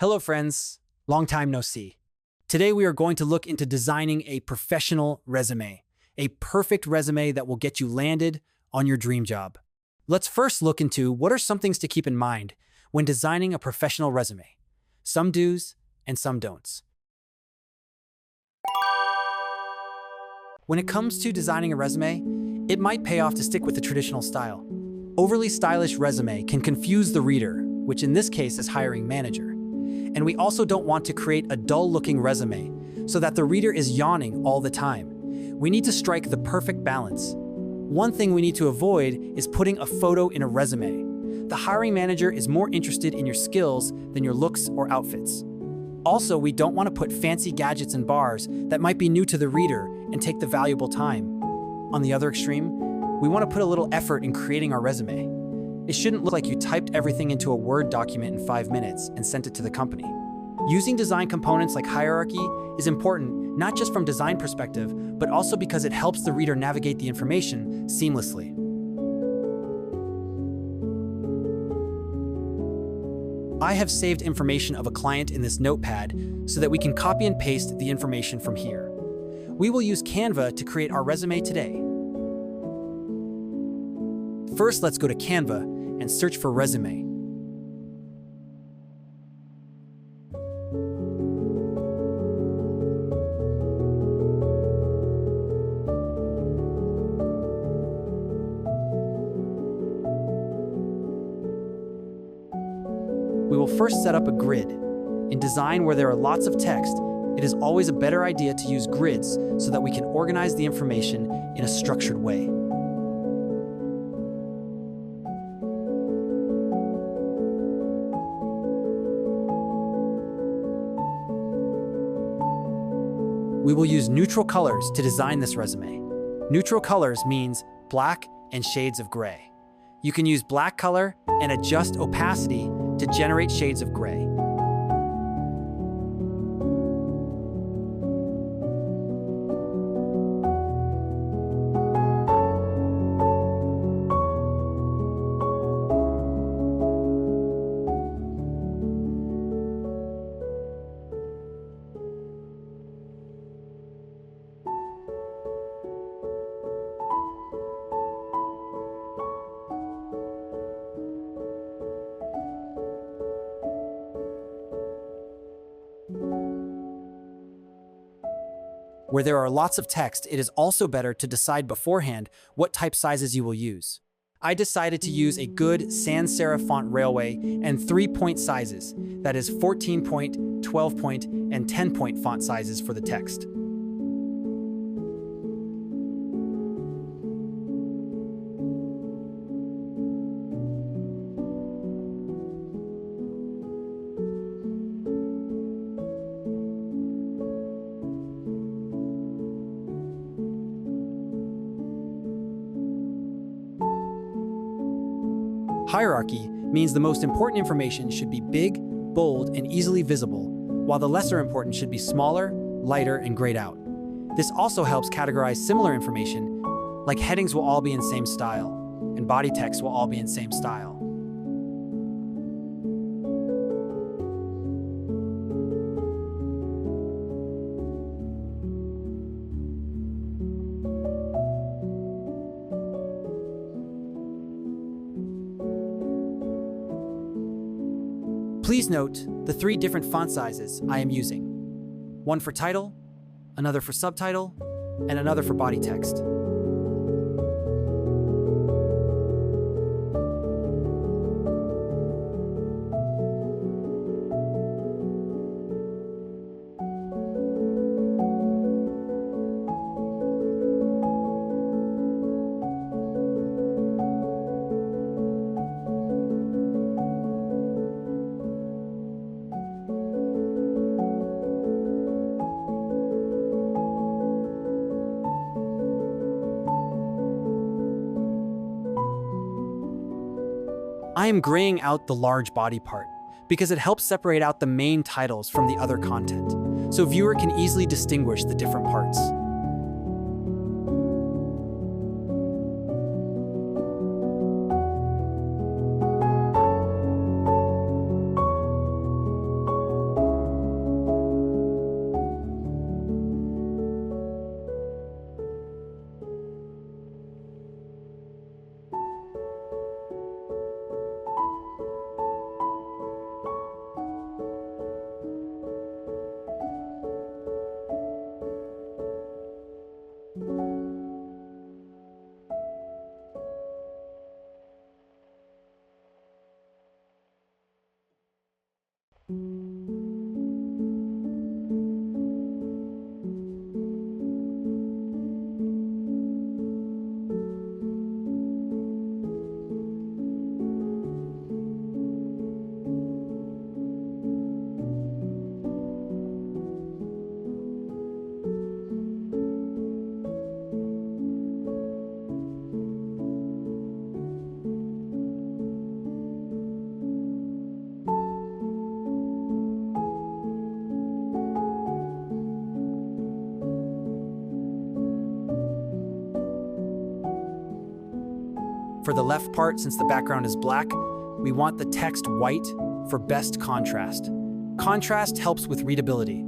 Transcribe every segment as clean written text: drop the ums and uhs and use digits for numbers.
Hello friends, long time no see. Today we are going to look into designing a professional resume, a perfect resume that will get you landed on your dream job. Let's first look into what are some things to keep in mind when designing a professional resume. Some do's and some don'ts. When it comes to designing a resume, it might pay off to stick with the traditional style. Overly stylish resume can confuse the reader, which in this case is hiring manager. And we also don't want to create a dull-looking resume so that the reader is yawning all the time. We need to strike the perfect balance. One thing we need to avoid is putting a photo in a resume. The hiring manager is more interested in your skills than your looks or outfits. Also, we don't want to put fancy gadgets and bars that might be new to the reader and take the valuable time. On the other extreme, we want to put a little effort in creating our resume. It shouldn't look like you typed everything into a Word document in 5 minutes and sent it to the company. Using design components like hierarchy is important, not just from design perspective, but also because it helps the reader navigate the information seamlessly. I have saved information of a client in this notepad so that we can copy and paste the information from here. We will use Canva to create our resume today. First, let's go to Canva and search for resume. We will first set up a grid. In design where there are lots of text, it is always a better idea to use grids so that we can organize the information in a structured way. We will use neutral colors to design this resume. Neutral colors means black and shades of gray. You can use black color and adjust opacity to generate shades of gray. Where there are lots of text, it is also better to decide beforehand what type sizes you will use. I decided to use a good sans serif font railway and 3-point sizes, that is 14-point, 12-point, and 10-point font sizes for the text. Hierarchy means the most important information should be big, bold, and easily visible, while the lesser important should be smaller, lighter, and grayed out. This also helps categorize similar information, like headings will all be in same style, and body text will all be in same style. Please note the 3 different font sizes I am using. One for title, another for subtitle, and another for body text. I am graying out the large body part because it helps separate out the main titles from the other content, so viewer can easily distinguish the different parts. For the left part, since the background is black, we want the text white for best contrast. Contrast helps with readability.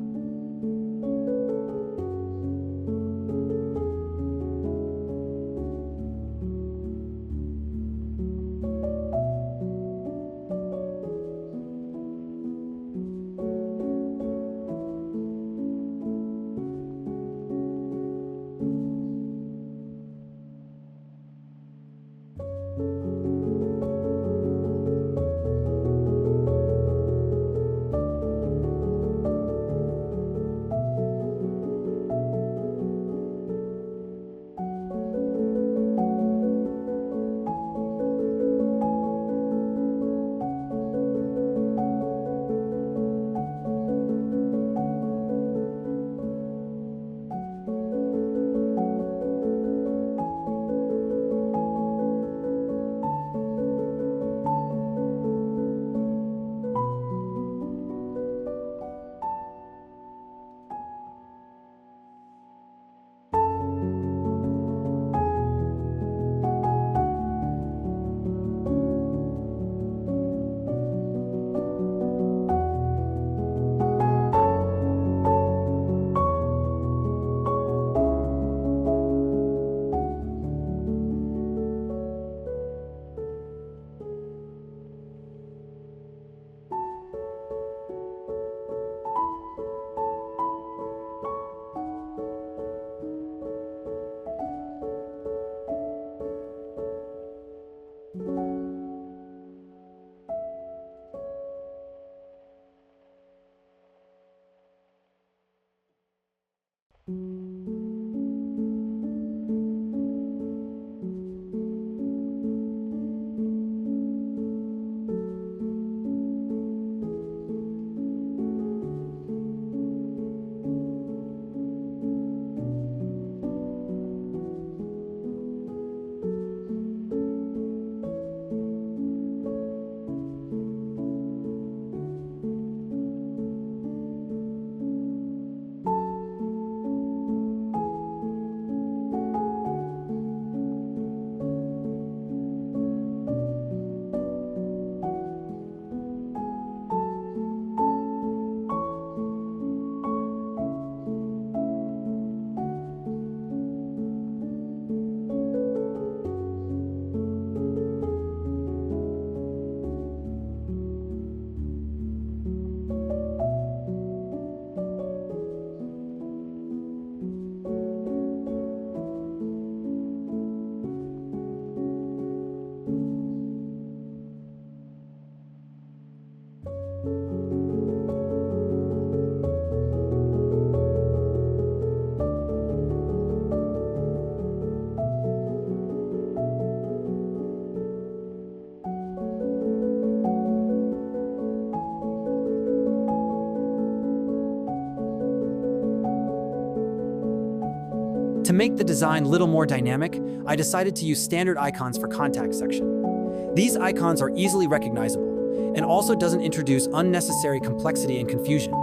To make the design a little more dynamic, I decided to use standard icons for contact section. These icons are easily recognizable and also doesn't introduce unnecessary complexity and confusion.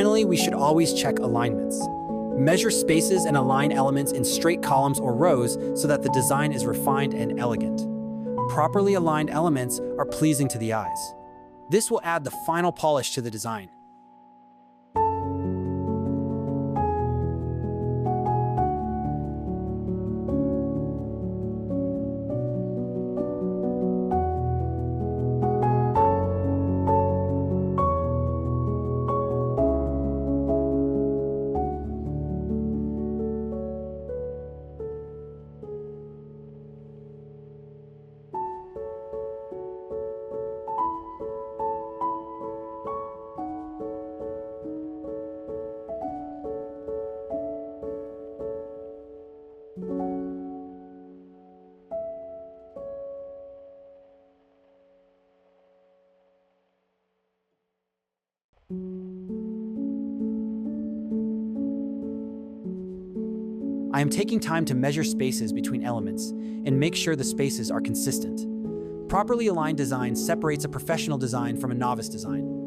Finally, we should always check alignments. Measure spaces and align elements in straight columns or rows so that the design is refined and elegant. Properly aligned elements are pleasing to the eyes. This will add the final polish to the design. I am taking time to measure spaces between elements and make sure the spaces are consistent. Properly aligned design separates a professional design from a novice design.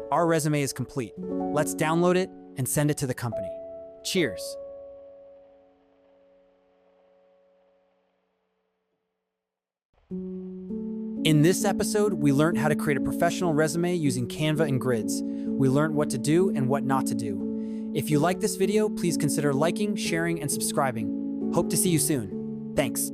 Our resume is complete. Let's download it and send it to the company. Cheers. In this episode, we learned how to create a professional resume using Canva and grids. We learned what to do and what not to do. If you like this video, please consider liking, sharing, and subscribing. Hope to see you soon. Thanks.